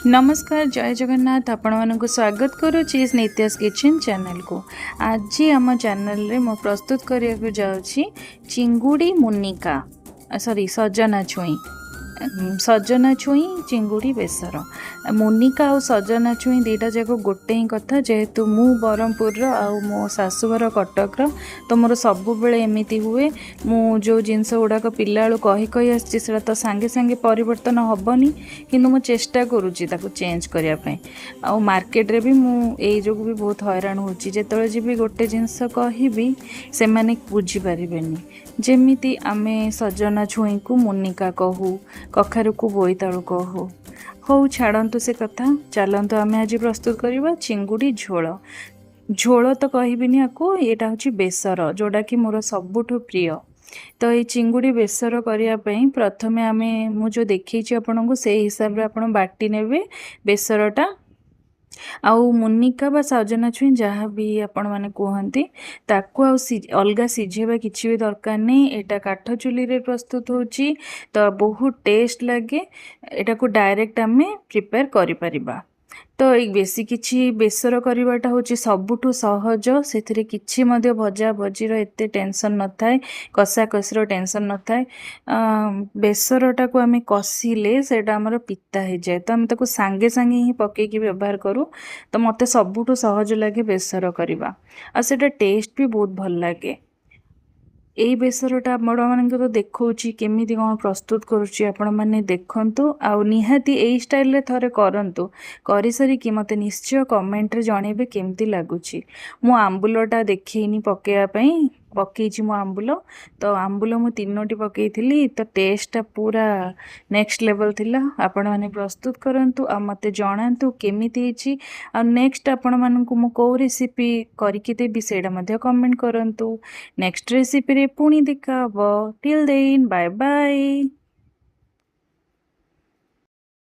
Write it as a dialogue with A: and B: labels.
A: नमस्कार जय जगन्नाथ आपण मानक स्वागत करुच्ची नित्यास किचन चैनल को। आज आम चैनल रे मो प्रस्तुत करने जाऊँगी चिंगुड़ी मुनिका सॉरी सजना छुई चिंगुड़ी बेसर मुनिका और सजना छुई दीटा जाक गोटे ही कथा जेहेतु मु ब्रह्मपुर आउ मो शाशुघर कटक तो मोर सब बेले एमती हुए मु जो जिनस गुड़ाक पिला कही कही आसा तो सांगे सांगे परिवर्तन हेनी कि मु चेष्टा करुच्ची चेंज करने आउ मार्केट रे भी मु जो भी बहुत हैरान होची जेतले जी गोटे जिनस कहबी से माने बुझी पारिबेनी जेमिति आमे सजना छुई को मुनिका कहू कखारु को बोईतालु कहू हौ छाड़ू से कथा चलतु आम आज प्रस्तुत करवा चिंगुड़ी झोल झोल तो कहबिनी आपको यहाँ हूँ बेसर जोड़ा कि मोर सबुठ प्रिय तो ये चिंगुड़ी बेसर करने प्रथमे आम जो देखी आपन को से हिसाब से आप बाटी ने बेसरटा आउ मुनिका बा सजना छुई जहाँ भी आपण मैंने कहती ताकू अलग सीझेबा किसी भी दरकार नहीं। एटा काठ चुली रे प्रस्तुत होची तो बहुत टेस्ट लगे। एटा को डायरेक्ट आम प्रिपेयर करि परिबा तो एक बेसी किछि बेसर करवाटा होची सबुठु सहज से किछि मध्य भजा भजीर एते टेंशन न थाए कषा कषिर टेंशन न थाए बेसरटा को आम कषिले सेटा हमर पिता हो जाए तो आम ताको सांगे सांगे ही पकेकी व्यवहार करूँ तो मते सबुठु सहज लगे बेसर करवा आ सेटा टेस्ट भी बहुत भल लगे। यही बेसरटा आपण मान तो देखौची केमिति कौन प्रस्तुत करुच्ची आपण मैंने देखंतु आउ निहाती यही स्टाइल रे थरे करंतु करि सरी कि मते निश्चय कमेंट रे जणेबे केमिति लागुची। मु आंबुलटा देखैनी पकेया पई पकईची मो आंबुल तो आंबुल मु तीनोटी पकईथिली तो टेस्टटा पूरा नेक्स्ट लेवल थिला। आपण माने प्रस्तुत करंतु आ मते जणांतु केमिति हिची आ नेक्स्ट आपण मानकु मु को रेसिपी करिकि देबी सेडा मध्ये कमेंट करंतु। नेक्स्ट रेसिपी रे पुणी देखा हबो टिल देन बाय बाय।